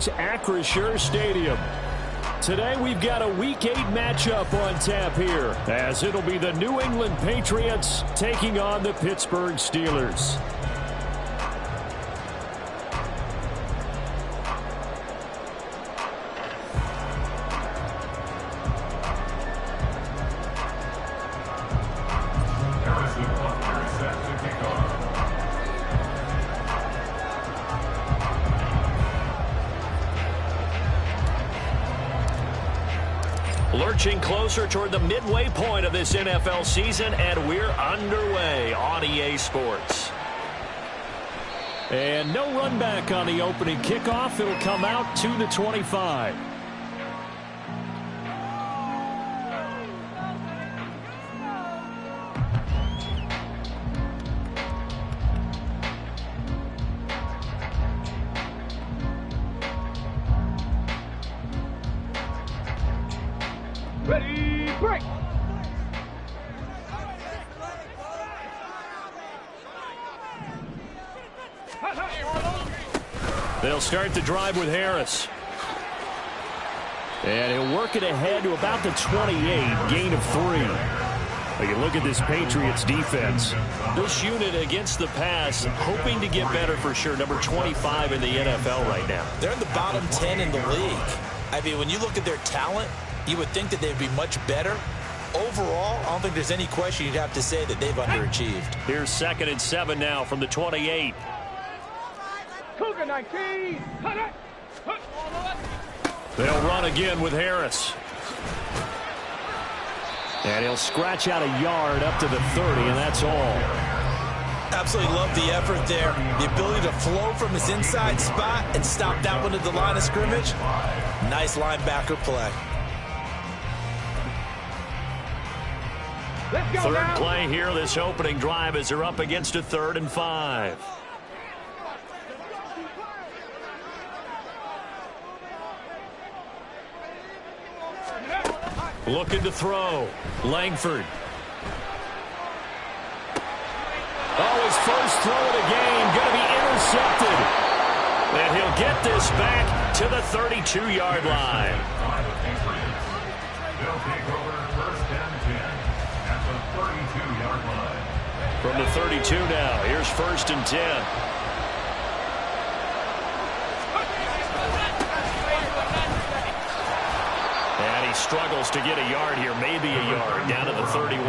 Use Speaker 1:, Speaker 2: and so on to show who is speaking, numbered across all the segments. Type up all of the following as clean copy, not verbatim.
Speaker 1: Pittsburgh's Acrisure Stadium. Today we've got a Week 8 matchup on tap here, as it'll be the New England Patriots taking on the Pittsburgh Steelers.
Speaker 2: Lurching closer toward the midway point of this NFL season, and we're underway on EA Sports.
Speaker 1: And no run back on the opening kickoff. It'll come out to the 25.
Speaker 3: Ready, break!
Speaker 1: They'll start the drive with Harris. And he'll work it ahead to about the 28, gain of 3. You look at this Patriots defense.
Speaker 2: This unit against the pass, hoping to get better for sure. Number 25 in the NFL right now.
Speaker 4: They're in the bottom 10 in the league. I mean, when you look at their talent, you would think that they'd be much better. Overall, I don't think there's any question you'd have to say that they've underachieved.
Speaker 2: Here's 2nd and 7 now from the 28.
Speaker 3: Cougar 19!
Speaker 1: They'll run again with Harris. And he'll scratch out a yard up to the 30, and that's all.
Speaker 4: Absolutely love the effort there. The ability to flow from his inside spot and stop that one at the line of scrimmage. Nice linebacker play.
Speaker 3: Let's go
Speaker 2: Third
Speaker 3: now.
Speaker 2: play here, this opening drive, as they're up against a 3rd and 5. Looking to throw. Langford.
Speaker 1: Oh, his first throw of the game going to be intercepted.
Speaker 2: And he'll get this back to the 32-yard line. From the 32 now, here's 1st and 10. And he struggles to get a yard here, maybe a yard, down to the 31.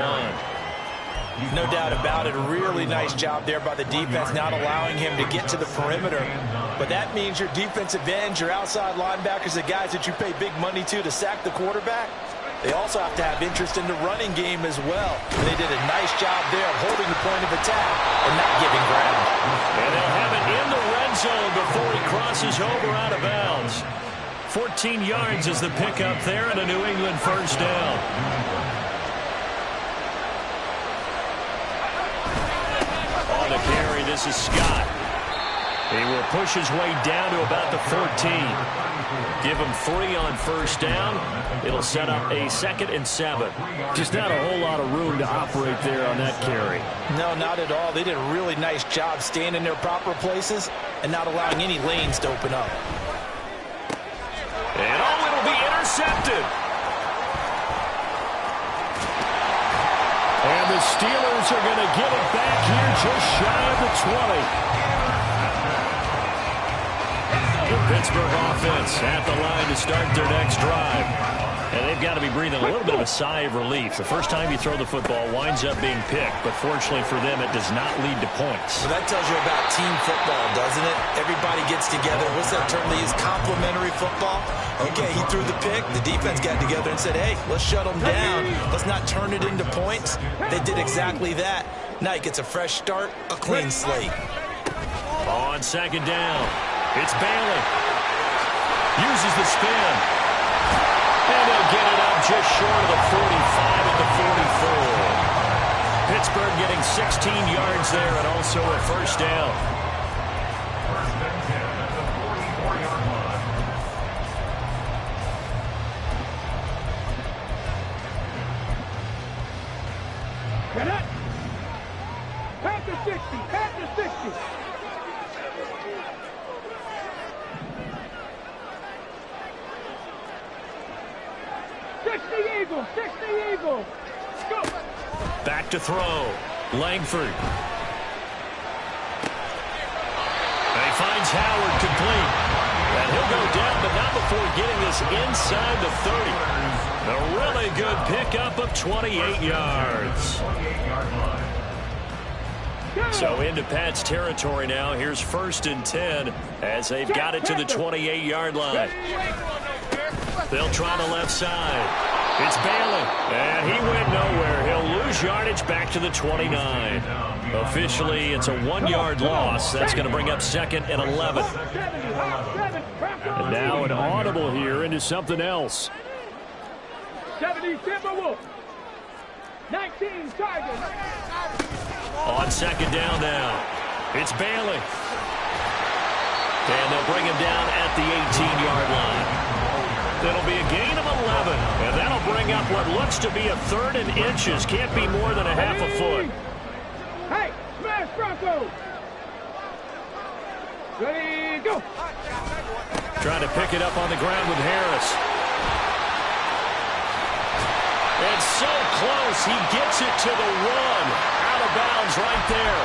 Speaker 4: No doubt about it. A really nice job there by the defense, not allowing him to get to the perimeter. But that means your defensive ends, your outside linebackers, the guys that you pay big money to sack the quarterback, they also have to have interest in the running game as well. And they did a nice job there of holding the point of attack and not giving ground.
Speaker 2: And they'll have it in the red zone before he crosses over out of bounds. 14 yards is the pickup there, and a New England first down. On the carry, this is Scott. He will push his way down to about the 14. Give him 3 on first down. It'll set up a 2nd and 7.
Speaker 1: Just not a whole lot of room to operate there on that carry.
Speaker 4: No, not at all. They did a really nice job staying in their proper places and not allowing any lanes to open up.
Speaker 2: And oh, it'll be intercepted.
Speaker 1: And the Steelers are going to get it back here just shy of the 20. The Pittsburgh offense at the line to start their next drive. And they've got to be breathing a little bit of a sigh of relief. The first time you throw the football winds up being picked, but fortunately for them, it does not lead to points.
Speaker 4: Well, that tells you about team football, doesn't it? Everybody gets together. What's that term they use? Complementary football. Okay, he threw the pick. The defense got together and said, hey, let's shut them down. Let's not turn it into points. They did exactly that. Now he gets a fresh start, a clean slate.
Speaker 2: On 2nd down, it's Bailey. Uses the spin. And they'll get it up just short of the 45 at the 44. Pittsburgh getting 16 yards there and also a first down.
Speaker 3: Get it! Pass the 60! Pass the 60! 60 Eagles, 60 Eagles. Go.
Speaker 1: Back to throw. Langford. And he finds Howard complete. And he'll go down, but not before getting this inside the 30. A really good pickup of 28 yards. So into Pat's territory now. Here's 1st and 10 as they've got it to the 28-yard line. They'll try the left side. It's Bailey, and he went nowhere. He'll lose yardage back to the 29. Officially, it's a 1-yard loss. That's going to bring up 2nd and 11. And now an audible here into something else.
Speaker 3: 70 Timberwolves. 19 Tigers.
Speaker 1: On 2nd down now. It's Bailey. And they'll bring him down at the 18-yard line. That'll be a gain of 11. And that'll bring up what looks to be a 3rd and inches. Can't be more than a half a foot.
Speaker 3: Hey, smash Bronco. Ready, go.
Speaker 1: Trying to pick it up on the ground with Harris. And so close. He gets it to the 1. Out of bounds right there.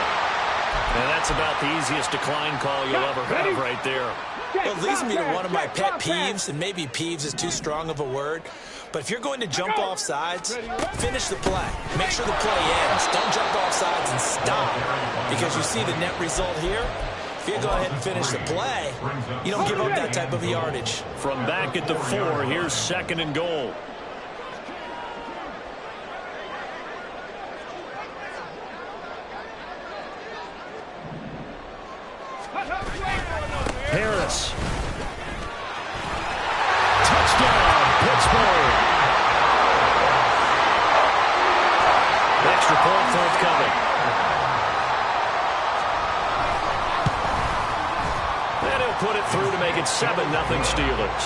Speaker 1: And that's about the easiest decline call you'll ever have right there.
Speaker 4: It leads me to one of my pet peeves, and maybe peeves is too strong of a word, but if you're going to jump off sides, finish the play. Make sure the play ends. Don't jump off sides and stop, because you see the net result here. If you go ahead and finish the play, you don't give up that type of yardage.
Speaker 1: From back at the 4, here's 2nd and goal. Harris. Touchdown, Pittsburgh. Extra point forthcoming. And he'll put it through to make it 7-0 Steelers.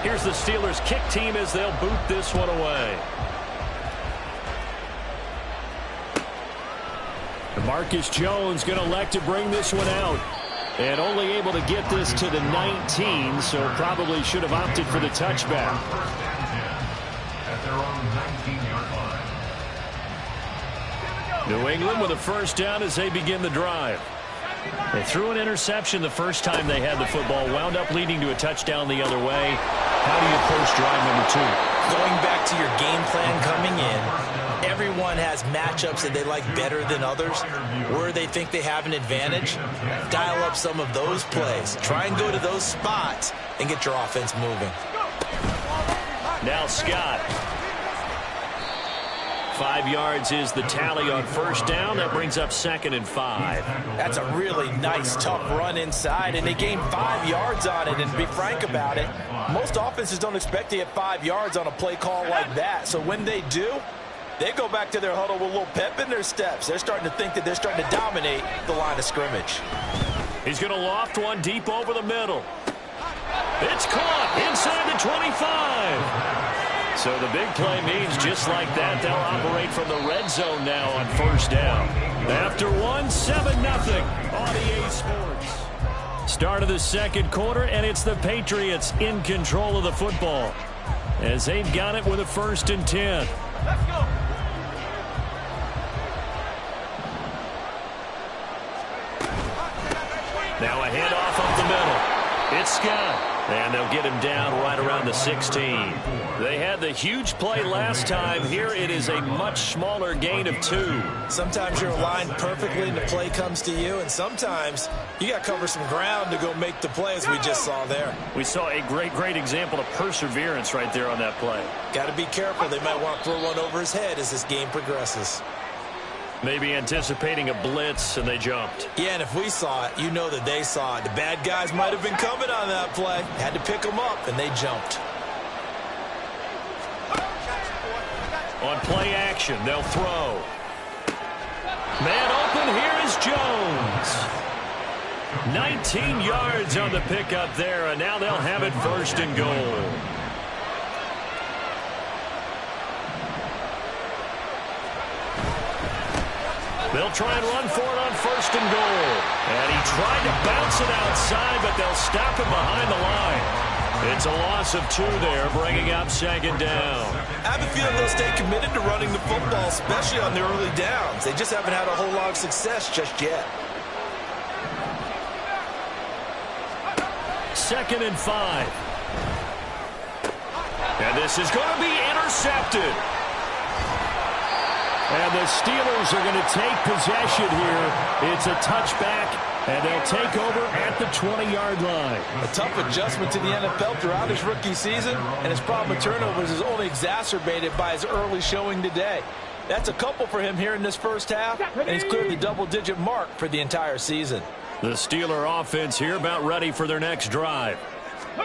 Speaker 1: Here's the Steelers kick team as they'll boot this one away. Marcus Jones going to elect to bring this one out. And only able to get this to the 19, so probably should have opted for the touchback. New England with a 1st down as they begin the drive. They threw an interception the first time they had the football, wound up leading to a touchdown the other way. How do you approach drive number 2?
Speaker 4: Going back to your game plan coming in, everyone has matchups that they like better than others, where they think they have an advantage. Dial up some of those plays. Try and go to those spots and get your offense moving.
Speaker 1: Now Scott. 5 yards is the tally on 1st down. That brings up 2nd and 5.
Speaker 4: That's a really nice, tough run inside, and they gained 5 yards on it. And to be frank about it, most offenses don't expect to get 5 yards on a play call like that. So when they do, they go back to their huddle with a little pep in their steps. They're starting to think that they're starting to dominate the line of scrimmage.
Speaker 1: He's going to loft one deep over the middle. It's caught inside the 25. So the big play means just like that, they'll operate from the red zone now on 1st down. After 1, 7-0 on EA Sports. Start of the 2nd quarter, and it's the Patriots in control of the football as they've got it with a 1st and 10.
Speaker 3: Let's go.
Speaker 1: Now a handoff up the middle. It's Scott. And they'll get him down right around the 16. They had the huge play last time. Here it is a much smaller gain of 2.
Speaker 4: Sometimes you're aligned perfectly and the play comes to you, and sometimes you got to cover some ground to go make the play, as we just saw there.
Speaker 1: We saw a great example of perseverance right there on that play.
Speaker 4: Got to be careful. They might want to throw one over his head as this game progresses.
Speaker 1: Maybe anticipating a blitz, and they jumped.
Speaker 4: Yeah, and if we saw it, you know that they saw it. The bad guys might have been coming on that play. Had to pick them up, and they jumped.
Speaker 1: On play action, they'll throw. Man open, here is Jones. 19 yards on the pickup there, and now they'll have it 1st and goal. They'll try and run for it on 1st and goal. And he tried to bounce it outside, but they'll stop him behind the line. It's a loss of 2 there, bringing up 2nd down.
Speaker 4: I have a feeling they'll stay committed to running the football, especially on the early downs. They just haven't had a whole lot of success just yet.
Speaker 1: 2nd and 5. And this is going to be intercepted. And the Steelers are going to take possession here. It's a touchback, and they'll take over at the 20-yard line.
Speaker 4: A tough adjustment to the NFL throughout his rookie season, and his problem with turnovers is only exacerbated by his early showing today. That's a couple for him here in this first half, and he's cleared the double-digit mark for the entire season.
Speaker 1: The Steeler offense here about ready for their next drive.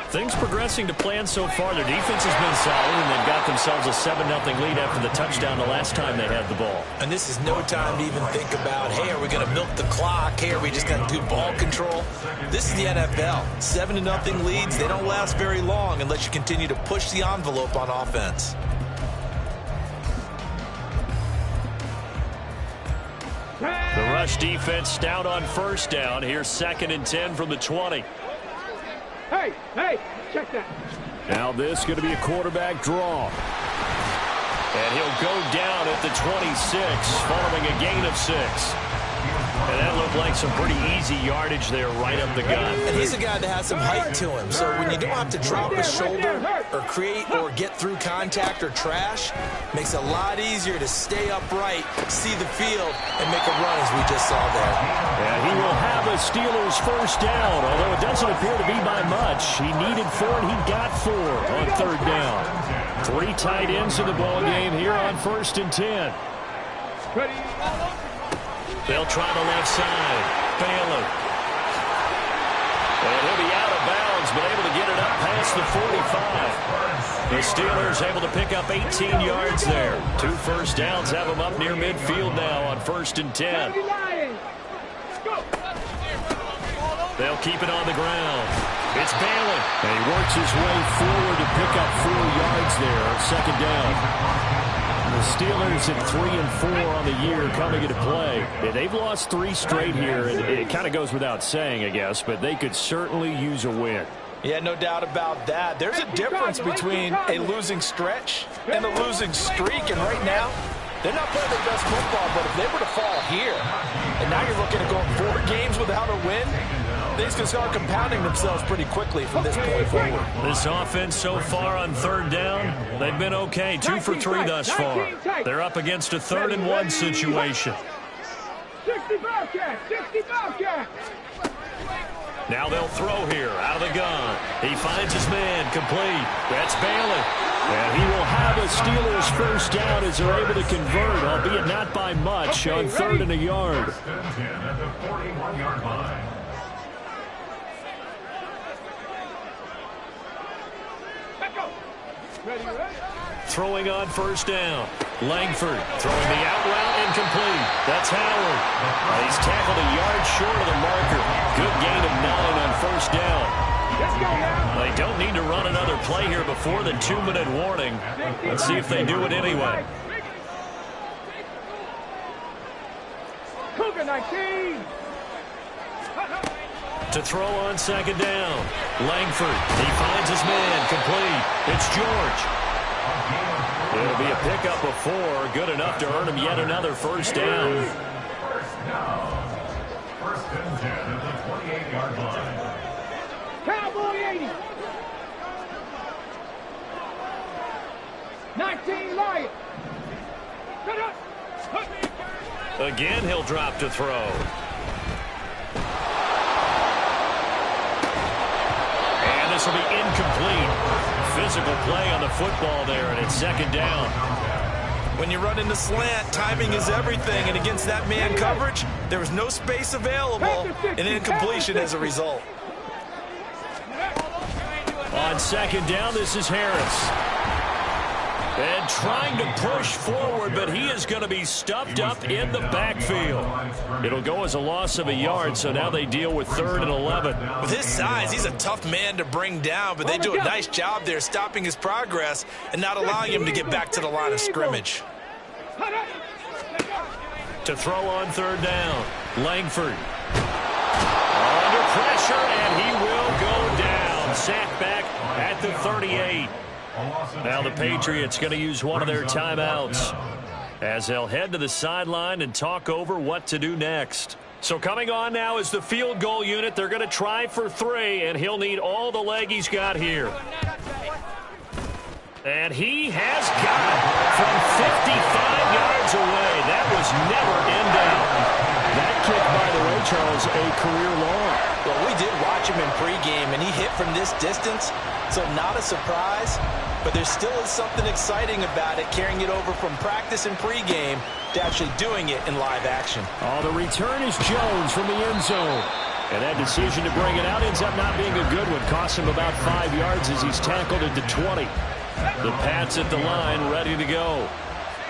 Speaker 1: Things progressing to plan so far. Their defense has been solid, and they've got themselves a 7-0 lead after the touchdown the last time they had the ball.
Speaker 4: And this is no time to even think about, hey, are we going to milk the clock? Hey, are we just going to do ball control? This is the NFL. 7-0 leads, they don't last very long unless you continue to push the envelope on offense.
Speaker 1: The rush defense stout on 1st down. Here's 2nd and 10 from the 20.
Speaker 3: Hey, check that.
Speaker 1: Now this is going to be a quarterback draw. And he'll go down at the 26, following a gain of 6. And that looked like some pretty easy yardage there right up the gut.
Speaker 4: And he's a guy that has some height to him. So when you don't have to drop a shoulder or create or get through contact or trash, makes it a lot easier to stay upright, see the field, and make a run as we just saw there.
Speaker 1: And he will have a Steelers 1st down, although it doesn't appear to be by much. He needed 4, and he got 4 on 3rd down. 3 tight ends in the ball game here on 1st and 10. They'll try the left side. Bailey. And he'll be out of bounds, but able to get it up past the 45. The Steelers able to pick up 18 yards there. 2 first downs have them up near midfield now on 1st and 10. They'll keep it on the ground. It's Bailey. And he works his way forward to pick up 4 yards there on 2nd down. The Steelers at 3 and 4 on the year coming into play. Yeah, they've lost 3 straight here, and it kind of goes without saying, I guess, but they could certainly use a win.
Speaker 4: Yeah, no doubt about that. There's a difference between a losing stretch and a losing streak, and right now, they're not playing their best football, but if they were to fall here, and now you're looking at going 4 games without a win, things can start compounding themselves pretty quickly from this point forward.
Speaker 1: This offense so far on 3rd down, they've been okay. 2 for 3 thus far. They're up against a 3rd and 1 situation.
Speaker 3: 60 Bobcat! 60 Bobcat!
Speaker 1: Now they'll throw here out of the gun. He finds his man complete. That's Bailey. And he will have a Steelers 1st down as they're able to convert, albeit not by much, on 3rd and a yard. Throwing on 1st down. Langford throwing the out route incomplete. That's Howard. He's tackled a yard short of the marker. Good gain of 9 on 1st down. They don't need to run another play here before the 2-minute warning. Let's see if they do it anyway.
Speaker 3: Cougar 19.
Speaker 1: To throw on 2nd down. Langford. He finds his man complete. It's George. It'll be a pickup of 4. Good enough to earn him yet another 1st down.
Speaker 3: 1st and 10 at the 28-yard line. Cowboy 80. 19 Lion.
Speaker 1: Again, he'll drop to throw. And this will be incomplete. Physical play on the football there, and it's 2nd down.
Speaker 4: When you run in the slant, timing is everything, and against that man coverage, there was no space available, and incompletion as a result.
Speaker 1: On 2nd down, this is Harris. And trying to push forward, but he is going to be stuffed up in the backfield. It'll go as a loss of a yard, so now they deal with 3rd and 11.
Speaker 4: With his size, he's a tough man to bring down, but they do a nice job there stopping his progress and not allowing him to get back to the line of scrimmage.
Speaker 1: To throw on third down. Langford. Under pressure, and he will go down. Sacked back at the 38. Now the Patriots going to use one of their timeouts as they'll head to the sideline and talk over what to do next. So coming on now is the field goal unit. They're going to try for 3, and he'll need all the leg he's got here. And he has got it from 55 yards away. That was never in doubt.
Speaker 2: That kick, by the way, Charles, a career long.
Speaker 4: Well, we did watch him in pregame, and he hit from this distance, so not a surprise. But there still is something exciting about it, carrying it over from practice and pregame to actually doing it in live action.
Speaker 2: Oh, the return is Jones from the end zone.
Speaker 1: And that decision to bring it out ends up not being a good one. Costs him about 5 yards as he's tackled at the 20. The Pats at the line, ready to go.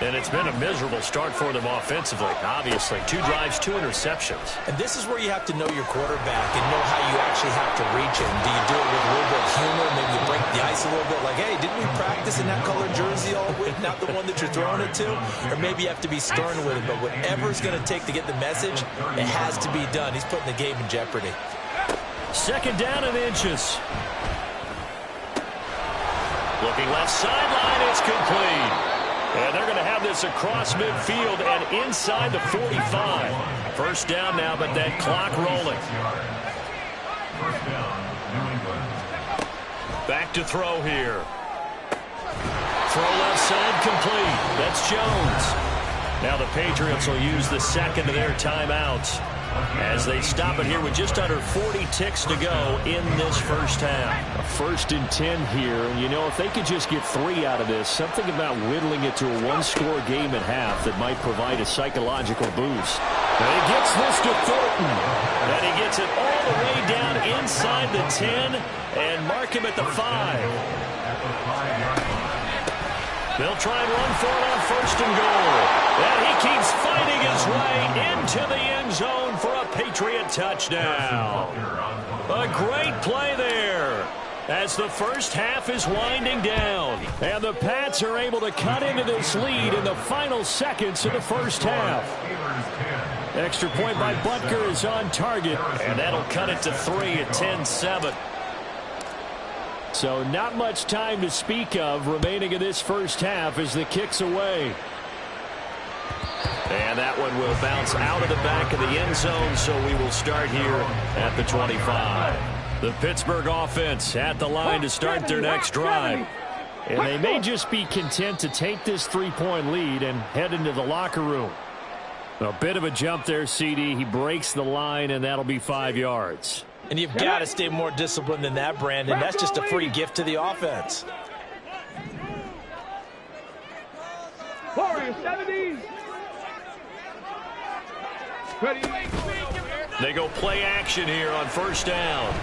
Speaker 1: And it's been a miserable start for them offensively, obviously. 2 drives, 2 interceptions.
Speaker 4: And this is where you have to know your quarterback and know how you actually have to reach him. Do you do it with a little bit of humor? Maybe you break the ice a little bit, like, hey, didn't we practice in that colored jersey all week, not the one that you're throwing it to? Or maybe you have to be stern with it. But whatever it's going to take to get the message, it has to be done. He's putting the game in jeopardy.
Speaker 1: Second down and inches. Looking left sideline, it's complete. And they're going to have this across midfield and inside the 45. First down now, but that clock rolling. Back to throw here. Throw left side complete. That's Jones. Now the Patriots will use the second of their timeouts as they stop it here with just under 40 ticks to go in this first half.
Speaker 2: A 1st and 10 here, and you know, if they could just get 3 out of this, something about whittling it to a 1-score game at half that might provide a psychological boost.
Speaker 1: And he gets this to Thornton. And he gets it all the way down inside the 10 and mark him at the 5. They'll try and run for it on 1st and goal. And he keeps fighting his way into the end zone for a Patriot touchdown. A great play there as the first half is winding down.
Speaker 2: And the Pats are able to cut into this lead in the final seconds of the first half. Extra point by Butker is on target.
Speaker 1: And that'll cut it to 3 at 10-7.
Speaker 2: So not much time to speak of remaining in this first half as the kick's away.
Speaker 1: And that one will bounce out of the back of the end zone, so we will start here at the 25. The Pittsburgh offense at the line to start their next drive.
Speaker 2: And they may just be content to take this 3-point lead and head into the locker room. A bit of a jump there, CD. He breaks the line, and that'll be 5 yards.
Speaker 4: And you've got to stay more disciplined than that, Brandon. That's just a free gift to the offense.
Speaker 3: Warriors 70. Ready.
Speaker 1: They go play action here on 1st down.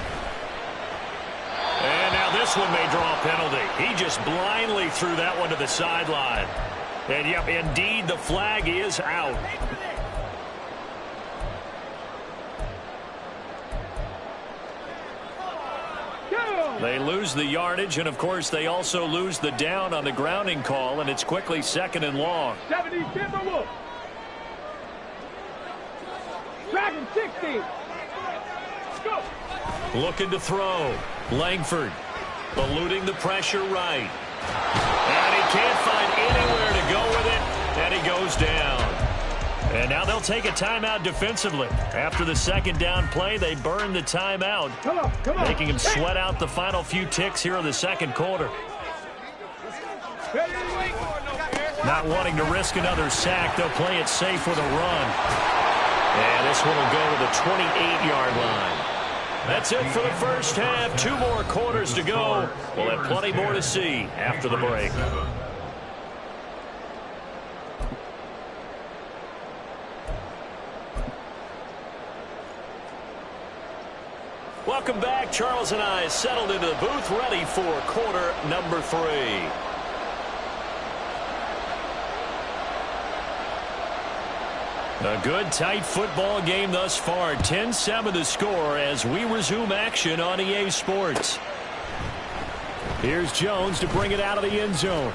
Speaker 1: And now this one may draw a penalty. He just blindly threw that one to the sideline. And, yep, indeed, the flag is out. They lose the yardage, and, of course, they also lose the down on the grounding call, and it's quickly 2nd and long.
Speaker 3: 70 Timberwolves. Dragon 60. Go.
Speaker 1: Looking to throw. Langford eluding the pressure right. And he can't find anywhere to go with it, and he goes down. And now they'll take a timeout defensively. After the 2nd down play, they burn the timeout, making him sweat out the final few ticks here in the 2nd quarter. Not wanting to risk another sack, they'll play it safe with a run. And this one will go to the 28-yard line. That's it for the first half. 2 more quarters to go. We'll have plenty more to see after the break. Welcome back. Charles and I settled into the booth, ready for quarter number 3. A good, tight football game thus far. 10-7 the score as we resume action on EA Sports. Here's Jones to bring it out of the end zone.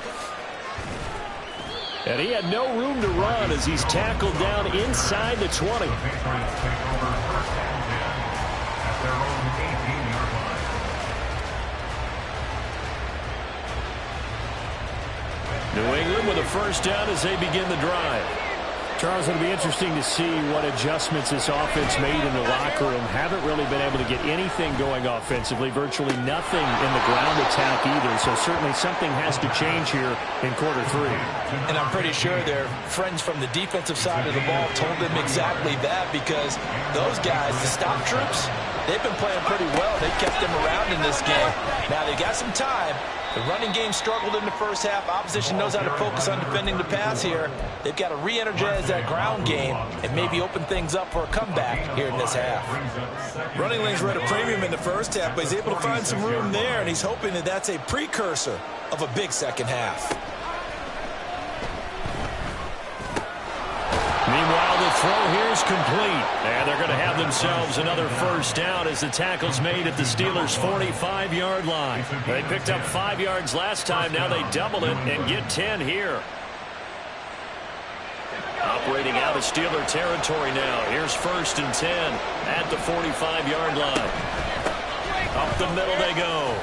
Speaker 1: And he had no room to run as he's tackled down inside the 20. New England with a first down as they begin the drive. Charles, it'll be interesting to see what adjustments this offense made in the locker room. Haven't really been able to get anything going offensively, virtually nothing in the ground attack either. So certainly something has to change here in quarter 3.
Speaker 4: And I'm pretty sure their friends from the defensive side of the ball told them exactly that, because those guys, the stop troops, they've been playing pretty well. They kept them around in this game. Now they got some time. The running game struggled in the first half. Opposition knows how to focus on defending the pass here. They've got to re-energize that ground game and maybe open things up for a comeback here in this half. Running lanes were at a premium in the first half, but he's able to find some room there, and he's hoping that that's a precursor of a big second half.
Speaker 1: Meanwhile, the throw here is complete. And they're going to have themselves another first down as the tackle's made at the Steelers' 45-yard line. They picked up 5 yards last time. Now they double it and get 10 here. Operating out of Steeler territory now. Here's 1st and 10 at the 45-yard line. Up the middle they go.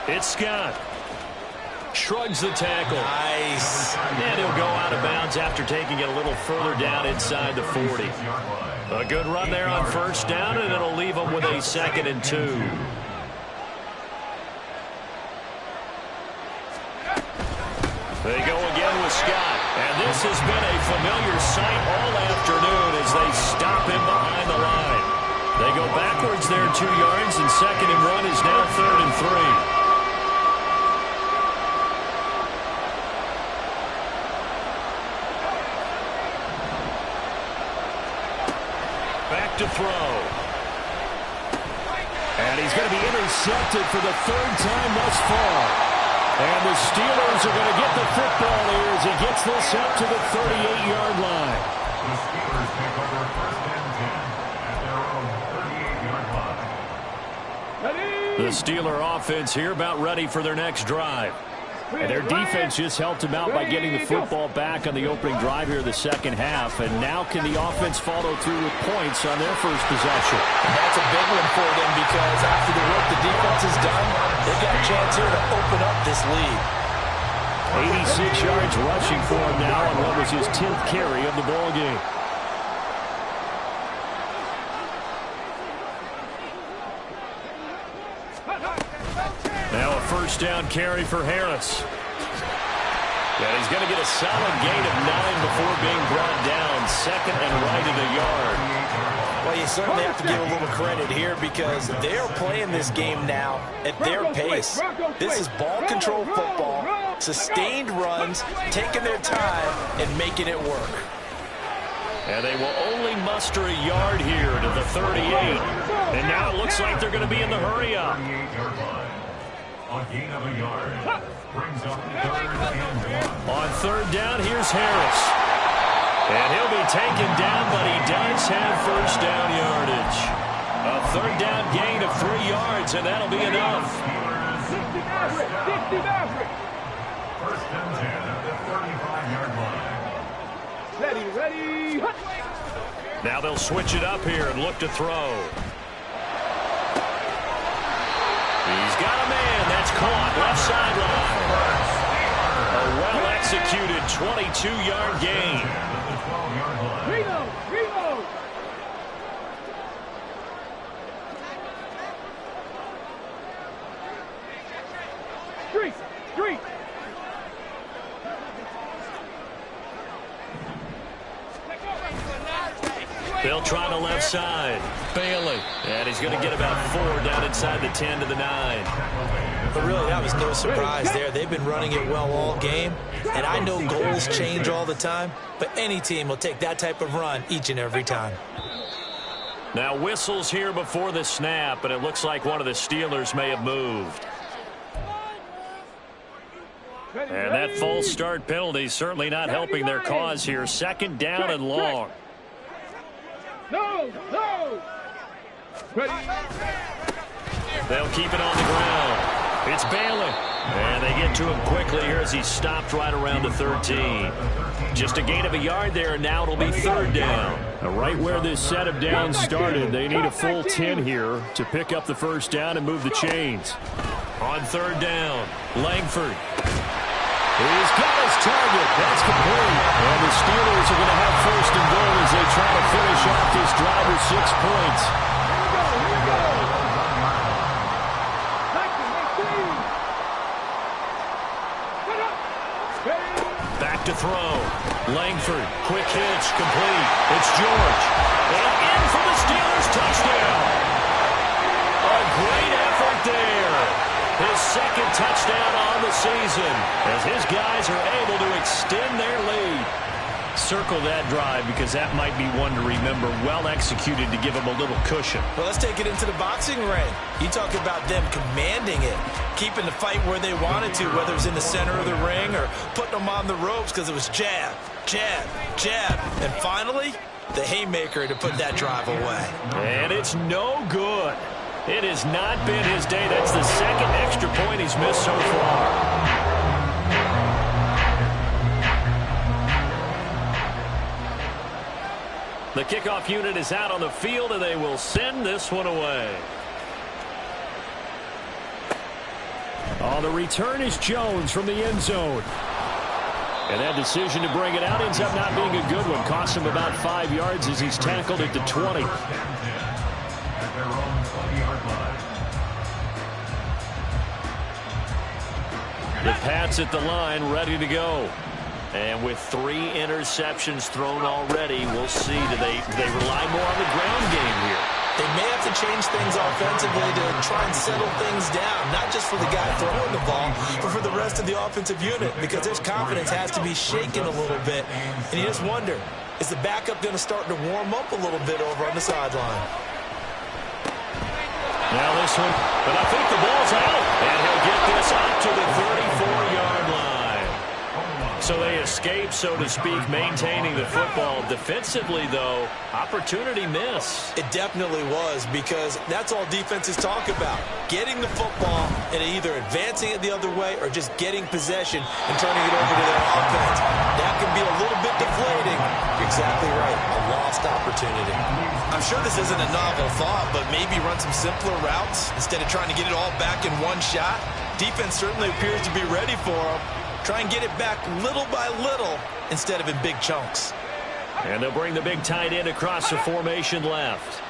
Speaker 1: It's Scott. Shrugs the tackle.
Speaker 4: Nice.
Speaker 1: And he'll go out of bounds after taking it a little further down inside the 40. A good run there on first down, and it'll leave them with a 2nd and 2. They go again with Scott. And this has been a familiar sight all afternoon as they stop him behind the line. They go backwards there 2 yards, and 2nd and 1 is now 3rd and 3. To throw. And he's going to be intercepted for the 3rd time thus far. And the Steelers are going to get the football here as he gets this up to the 38-yard line.
Speaker 3: The Steelers pick over 1st and 10 at their own 38-yard line.
Speaker 1: The Steeler offense here about ready for their next drive. And their defense just helped them out by getting the football back on the opening drive here in the second half. And now can the offense follow through with points on their first possession?
Speaker 4: And that's a big one for them, because after the work the defense has done, they've got a chance here to open up this lead.
Speaker 1: 86 yards rushing for him now on what was his 10th carry of the ball game. Now a first down carry for Harris. And he's going to get a solid gain of 9 before being brought down. 2nd and right at a yard.
Speaker 4: Well, you certainly have to give a little credit here, because they are playing this game now at their pace. This is ball control football, sustained runs, taking their time and making it work.
Speaker 1: And they will only muster a yard here to the 38. And now it looks like they're going to be in the hurry-up.
Speaker 3: A gain of a yard brings up 3rd and 1.
Speaker 1: On 3rd down, here's Harris. And he'll be taken down, but he does have first down yardage. A 3rd down gain of 3 yards, and that'll be enough.
Speaker 3: 1st and 10 at the 35-yard line.
Speaker 2: Ready.
Speaker 1: Now they'll switch it up here and look to throw. He's got a man. That's caught. Left sideline. A well-executed 22-yard gain.
Speaker 2: Reno. Street.
Speaker 1: They'll try the left side. Bailey. And he's going to get about 4 down inside the 10 to the 9.
Speaker 4: But really, that was no surprise there. They've been running it well all game. And I know goals change all the time, but any team will take that type of run each and every time.
Speaker 1: Now whistles here before the snap, and it looks like one of the Steelers may have moved. And that false start penalty certainly not helping their cause here. 2nd down and long.
Speaker 2: No.
Speaker 1: They'll keep it on the ground. It's Bailey. And they get to him quickly here as he stopped right around the 13. Just a gain of a yard there, and now it'll be third down.
Speaker 2: Right where this set of downs started, they need a full 10 here to pick up the first down and move the chains.
Speaker 1: On third down, Langford. He's got his target. That's complete. And the Steelers are going to have first and goal as they try to finish off this drive with 6 points. Back to throw. Langford, quick hitch, complete. It's George. And in for the Steelers touchdown. A great effort there. His second touchdown on the season as his guys are able to extend their lead.
Speaker 2: Circle that drive because that might be one to remember. Well executed to give him a little cushion.
Speaker 4: Well, let's take it into the boxing ring. You talk about them commanding it, keeping the fight where they wanted to, whether it was in the center of the ring or putting them on the ropes because it was jab, jab, jab. And finally, the haymaker to put that drive away.
Speaker 1: And it's no good. It has not been his day. That's the second extra point he's missed so far. The kickoff unit is out on the field, and they will send this one away.
Speaker 2: Oh, the return is Jones from the end zone. And that decision to bring it out ends up not being a good one. Costs him about 5 yards as he's tackled at the 20.
Speaker 1: The Pats at the line, ready to go. And with 3 interceptions thrown already, we'll see. Do they rely more on the ground game here?
Speaker 4: They may have to change things offensively to try and settle things down, not just for the guy throwing the ball, but for the rest of the offensive unit, because their confidence has to be shaken a little bit. And you just wonder, is the backup going to start to warm up a little bit over on the sideline?
Speaker 1: Now this one, but I think the ball's out, and he'll get this out to the 34-yard line. So they escape, so to speak, maintaining the football. Defensively, though, opportunity miss.
Speaker 4: It definitely was, because that's all defenses talk about. Getting the football and either advancing it the other way or just getting possession and turning it over to their offense. That can be a little bit deflating. You're exactly right. A lost opportunity. I'm sure this isn't a novel thought, but maybe run some simpler routes instead of trying to get it all back in one shot. Defense certainly appears to be ready for them. Try and get it back little by little instead of in big chunks.
Speaker 1: And they'll bring the big tight end across the formation left.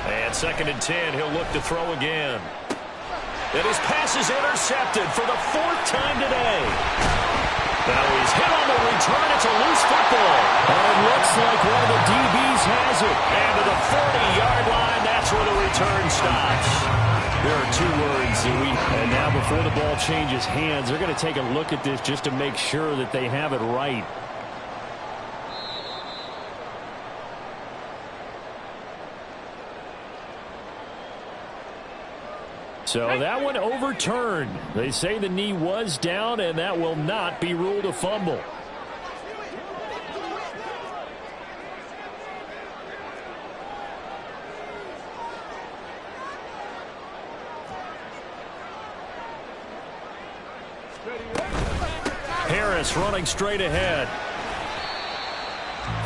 Speaker 1: And 2nd and 10, he'll look to throw again. And his pass is intercepted for the 4th time today. Now he's hit on the return. It's a loose football.
Speaker 2: And it looks like one of the DBs has it.
Speaker 1: And to the 40-yard line, that's where the return stops.
Speaker 2: There are 2 words that and now before the ball changes hands, they're going to take a look at this just to make sure that they have it right. So that one overturned. They say the knee was down, and that will not be ruled a fumble.
Speaker 1: Harris running straight ahead.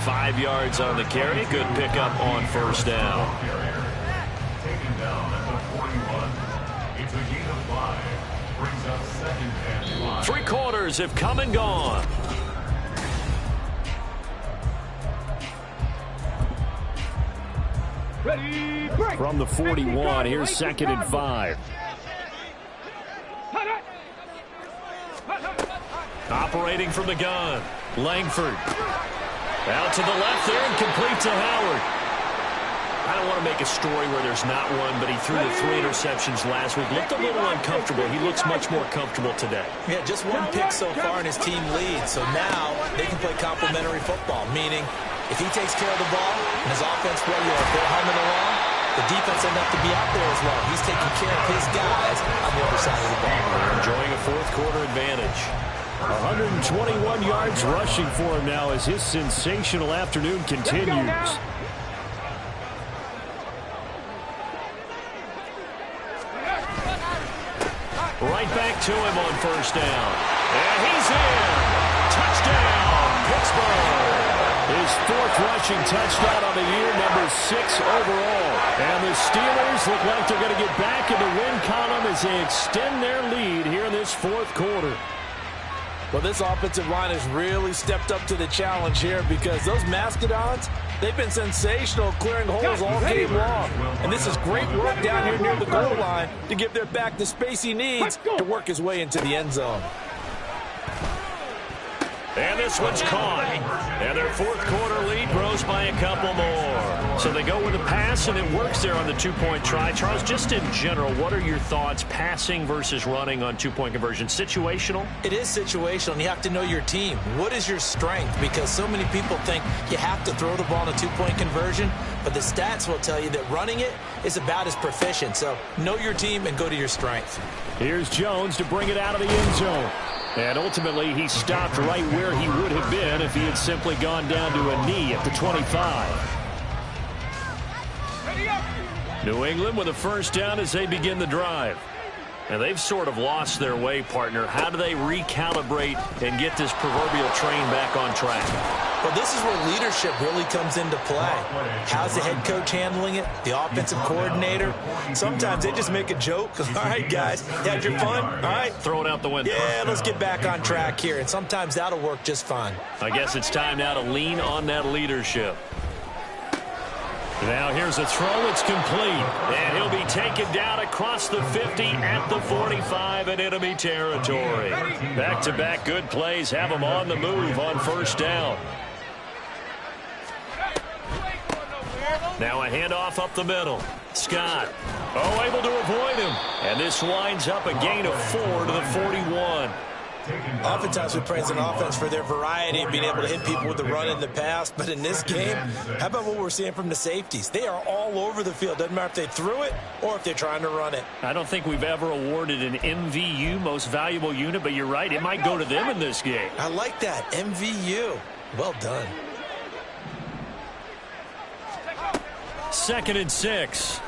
Speaker 1: 5 yards on the carry. Good pickup on first down.
Speaker 3: Taken down at the 41. It's a gain of 5. Brings up 2nd and 5.
Speaker 1: 3 quarters have come and gone.
Speaker 2: From the 41, here's 2nd and 5.
Speaker 1: Operating from the gun. Langford. Out to the left there and complete to Howard. I don't want to make a story where there's not one, but he threw the 3 interceptions last week. Looked a little uncomfortable. He looks much more comfortable today.
Speaker 4: Yeah, just 1 pick so far and his team leads. So now they can play complementary football, meaning if he takes care of the ball and his offense, they're humming along, the defense doesn't have to be out there as well. He's taking care of his guys on the other side of the ball.
Speaker 1: They're enjoying a 4th quarter advantage.
Speaker 2: 121 yards rushing for him now as his sensational afternoon continues.
Speaker 1: Right back to him on first down. And he's in. Touchdown, Pittsburgh. His fourth rushing touchdown on the year, number 6 overall. And the Steelers look like they're going to get back in the win column as they extend their lead here in this fourth quarter.
Speaker 4: Well, this offensive line has really stepped up to the challenge here because those Mastodons, they've been sensational clearing holes all game long. And this is great work down here near the goal line to give their back the space he needs to work his way into the end zone.
Speaker 1: And this one's caught. And their fourth quarter lead grows by a couple more. So they go with a pass, and it works there on the two-point try. Charles, just in general, what are your thoughts passing versus running on two-point conversion? Situational?
Speaker 4: It is situational, and you have to know your team. What is your strength? Because so many people think you have to throw the ball in a two-point conversion, but the stats will tell you that running it is about as proficient. So know your team and go to your strength.
Speaker 1: Here's Jones to bring it out of the end zone. And ultimately, he stopped right where he would have been if he had simply gone down to a knee at the 25. New England with a first down as they begin the drive. And they've sort of lost their way, partner. How do they recalibrate and get this proverbial train back on track?
Speaker 4: Well, this is where leadership really comes into play. How's the head coach handling it? The offensive coordinator? Sometimes they just make a joke. All right, guys, you had your fun? All right.
Speaker 1: Throw it out the window.
Speaker 4: Yeah, let's get back on track here. And sometimes that'll work just fine.
Speaker 1: I guess it's time now to lean on that leadership. Now here's a throw. It's complete. And he'll be taken down across the 50 at the 45 in enemy territory. Back-to-back good plays have him on the move on first down. Now a handoff up the middle. Scott. Oh, able to avoid him. And this winds up a gain of 4 to the 41.
Speaker 4: Oftentimes we praise an offense for their variety of being able to hit people with the run in the pass. But in this game, how about what we're seeing from the safeties? They are all over the field. Doesn't matter if they threw it or if they're trying to run it.
Speaker 1: I don't think we've ever awarded an MVU, most valuable unit, but you're right. It might go to them in this game.
Speaker 4: I like that. MVU. Well done.
Speaker 1: 2nd and 6.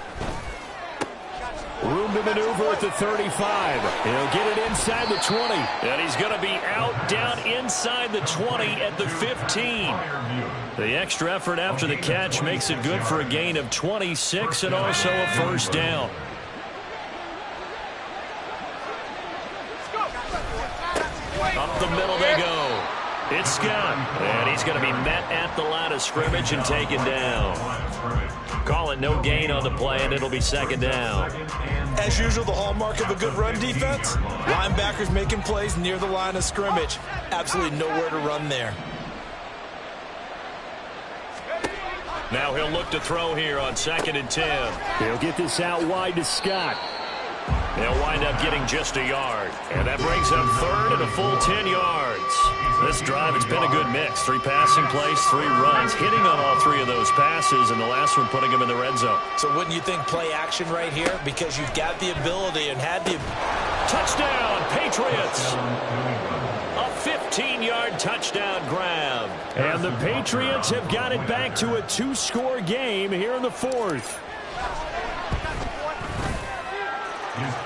Speaker 1: Room to maneuver at the 35. He'll get it inside the 20. And he's going to be out down inside the 20 at the 15. The extra effort after the catch makes it good for a gain of 26 and also a first down. Up the middle they go. It's Scott. And he's going to be met at the line of scrimmage and taken down. Call it no gain on the play, and it'll be 2nd down.
Speaker 4: As usual, the hallmark of a good run defense, linebackers making plays near the line of scrimmage. Absolutely nowhere to run there.
Speaker 1: Now he'll look to throw here on 2nd and 10. He'll get this out wide to Scott. They'll wind up getting just a yard. And that brings up 3rd and a full 10 yards. This drive, it's been a good mix. 3 passing plays, 3 runs, hitting on all 3 of those passes, and the last one putting them in the red zone.
Speaker 4: So wouldn't you think play action right here? Because you've got the ability and had the...
Speaker 1: Touchdown, Patriots! A 15-yard touchdown grab. And the Patriots have got it back to a 2-score game here in the 4th.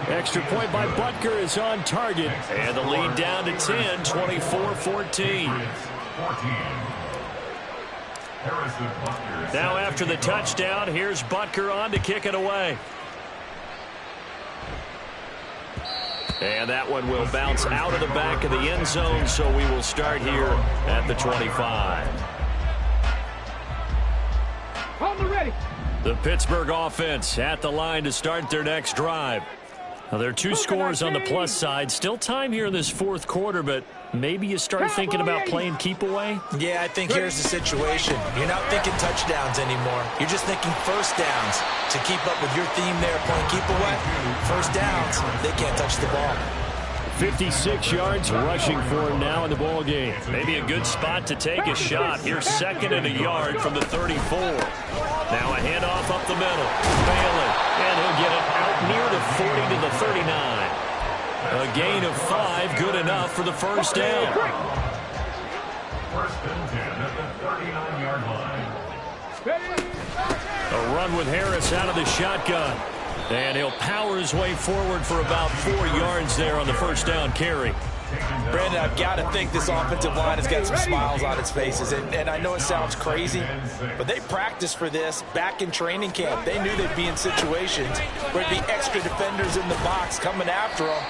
Speaker 1: Extra point by Butker is on target. And the lead down to 10, 24-14. Now after the touchdown, here's Butker on to kick it away. And that one will bounce out of the back of the end zone, so we will start here at the 25. The Pittsburgh offense at the line to start their next drive. Now, there are 2 scores on the plus side. Still time here in this 4th quarter, but maybe you start thinking about playing keep away?
Speaker 4: Yeah, I think here's the situation. You're not thinking touchdowns anymore. You're just thinking first downs. To keep up with your theme there, playing keep away, first downs, they can't touch the ball.
Speaker 1: 56 yards rushing for him now in the ball game. Maybe a good spot to take a shot. Here's 2nd and a yard from the 34. Now a handoff up the middle. Bailey. And he'll get it out near the 40 to the 39. A gain of 5, good enough for the first down.
Speaker 3: 1st and 10 at the 39-yard line.
Speaker 1: A run with Harris out of the shotgun. And he'll power his way forward for about 4 yards there on the first down carry.
Speaker 4: Brandon, I've got to think this offensive line has got some smiles on its faces. And I know it sounds crazy, but they practiced for this back in training camp. They knew they'd be in situations where there'd be extra defenders in the box coming after them,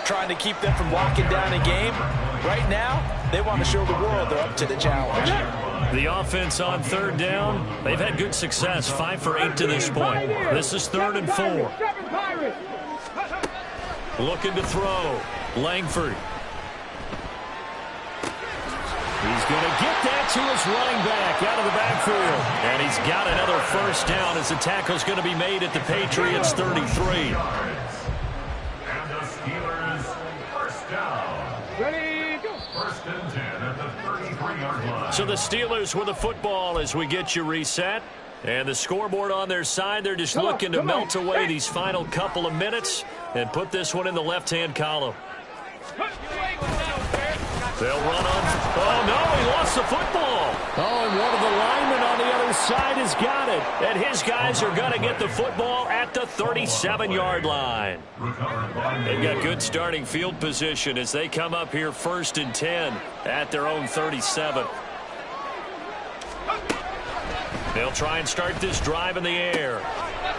Speaker 4: trying to keep them from locking down a game. Right now, they want to show the world they're up to the challenge.
Speaker 1: The offense on third down, they've had good success, 5 for 8 to this point. This is 3rd and 4. Looking to throw. Langford. He's going to get that to his running back out of the backfield. And he's got another first down as the tackle's going to be made at the Patriots' 33.
Speaker 3: And the Steelers first down.
Speaker 5: Ready, go.
Speaker 3: 1st and 10 at the 33-yard line.
Speaker 1: So the Steelers with the football as we get you reset. And the scoreboard on their side, they're just looking to melt away these final couple of minutes and put this one in the left-hand column. They'll run on. Oh, no, he lost the football. Oh, and one of the linemen on the other side has got it. And his guys are going to get the football at the 37-yard line. They've got good starting field position as they come up here 1st and 10 at their own 37. They'll try and start this drive in the air.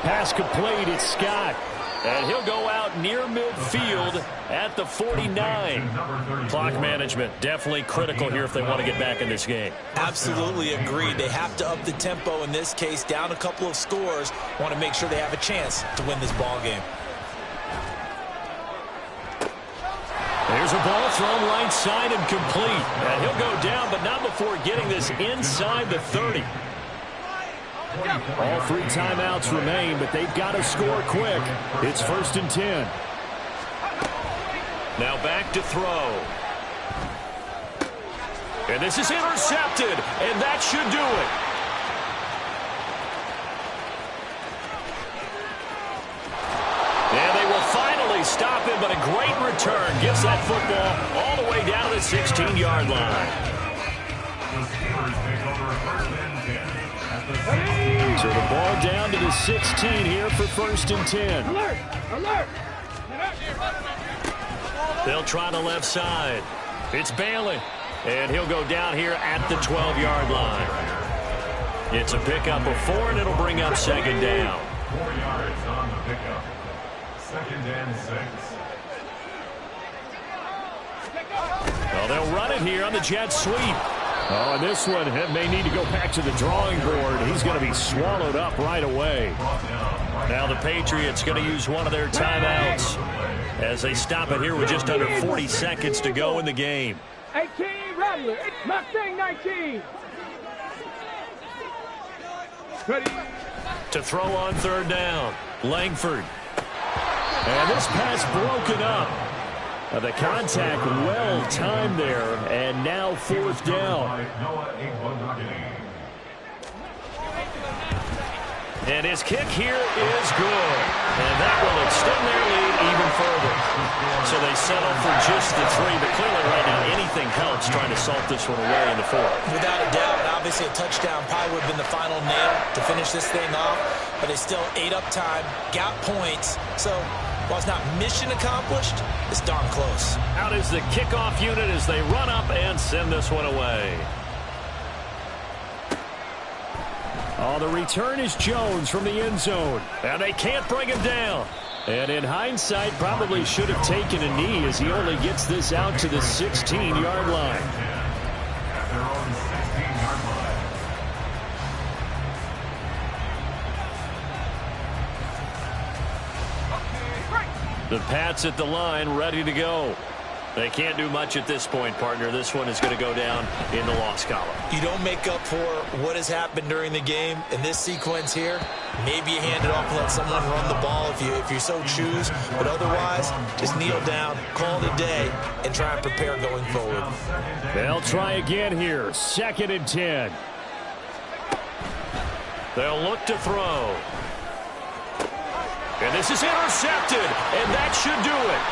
Speaker 1: Pass complete. It's Scott. And he'll go out near midfield at the 49. Clock management definitely critical here if they want to get back in this game.
Speaker 4: Absolutely agreed. They have to up the tempo in this case, down a couple of scores. Want to make sure they have a chance to win this ball game.
Speaker 1: There's a ball thrown right side and complete. And he'll go down, but not before getting this inside the 30. All 3 timeouts remain, but they've got to score quick. It's 1st and 10. Now back to throw. And this is intercepted, and that should do it. And they will finally stop him, but a great return gets that football all the way down to the 16-yard line.
Speaker 3: The Steelers take over 1st and 10 at the 16.
Speaker 1: So the ball down to the 16 here for 1st and 10.
Speaker 5: Alert! Alert!
Speaker 1: They'll try the left side. It's Bailey. And he'll go down here at the 12-yard line. It's a pickup of 4, and it'll bring up 2nd down.
Speaker 3: 4 yards on the pickup. 2nd and 6.
Speaker 1: Well, they'll run it here on the jet sweep. Oh, and this one may need to go back to the drawing board. He's going to be swallowed up right away. Now the Patriots going to use one of their timeouts as they stop it here with just under 40 seconds to go in the game.
Speaker 5: 18, Rattler. Mustang 19. Ready.
Speaker 1: To throw on 3rd down, Langford. And this pass broken up. The contact well timed there, and now 4th down. And his kick here is good. And that will extend their lead even further. So they settle for just the 3, but clearly right now anything helps trying to salt this one away in the 4th.
Speaker 4: Without a doubt, obviously a touchdown probably would have been the final nail to finish this thing off, but they still ate up time, got points. So while it's not mission accomplished, it's darn close.
Speaker 1: Out is the kickoff unit as they run up and send this one away. Oh, the return is Jones from the end zone. And they can't bring him down. And in hindsight, probably should have taken a knee as he only gets this out to the 16-yard line.
Speaker 3: At their own 16-yard line.
Speaker 1: The Pats at the line, ready to go. They can't do much at this point, partner. This one is going to go down in the loss column.
Speaker 4: You don't make up for what has happened during the game in this sequence here. Maybe you hand it off and let someone run the ball if you so choose. But otherwise, just kneel down, call it a day, and try and prepare going forward.
Speaker 1: They'll try again here. 2nd and 10. They'll look to throw. And this is intercepted, and that should do it.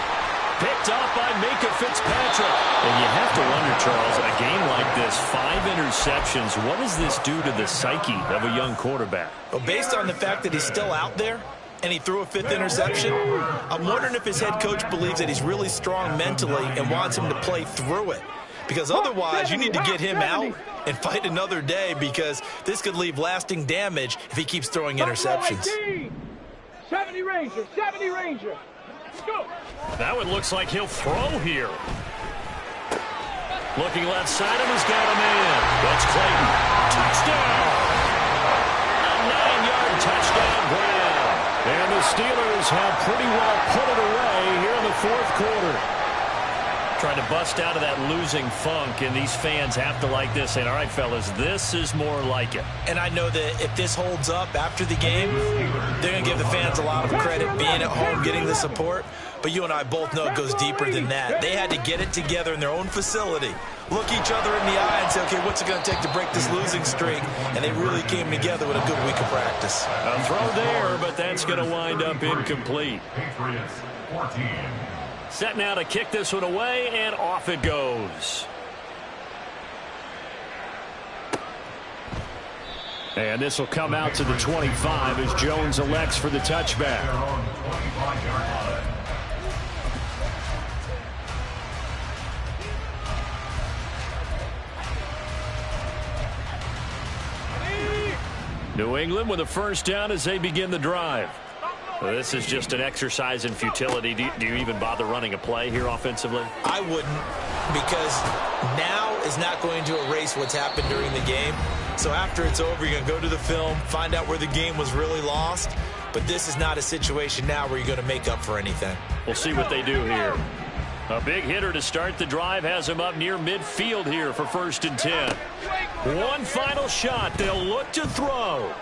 Speaker 1: Picked up by Micah Fitzpatrick. And you have to wonder, Charles, a game like this, 5 interceptions, what does this do to the psyche of a young quarterback?
Speaker 4: Well, based on the fact that he's still out there, and he threw a 5th interception. I'm wondering if his head coach believes that he's really strong mentally and wants him to play through it. Because otherwise, you need to get him out and fight another day, because this could leave lasting damage if he keeps throwing interceptions.
Speaker 5: 70 Ranger, 70 Ranger. Go.
Speaker 1: That one looks like he'll throw here. Looking left side of his got him in. That's Clayton. Touchdown. A 9-yard touchdown grab. And the Steelers have pretty well put it away here in the 4th quarter. Trying to bust out of that losing funk, and these fans have to like this. And all right, fellas, this is more like it.
Speaker 4: And I know that if this holds up after the game, they're going to give the fans a lot of credit being at home, getting the support. But you and I both know it goes deeper than that. They had to get it together in their own facility, look each other in the eye and say, okay, what's it going to take to break this losing streak? And they really came together with a good week of practice.
Speaker 1: A throw there, but that's going to wind up incomplete.
Speaker 3: Patriots 14.
Speaker 1: Set now to kick this one away, and off it goes. And this will come out to the 25 as Jones elects for the touchback.
Speaker 3: They're on the 25-yard line.
Speaker 1: New England with a first down as they begin the drive. Well, this is just an exercise in futility. Do you even bother running a play here offensively?
Speaker 4: I wouldn't, because now is not going to erase what's happened during the game. So after it's over, you're going to go to the film, find out where the game was really lost. But this is not a situation now where you're going to make up for anything.
Speaker 1: We'll see what they do here. A big hitter to start the drive has him up near midfield here for 1st and 10. One final shot. They'll look to throw.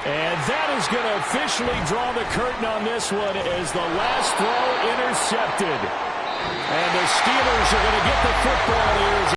Speaker 1: And that is going to officially draw the curtain on this one as the last throw intercepted. And the Steelers are going to get the football here.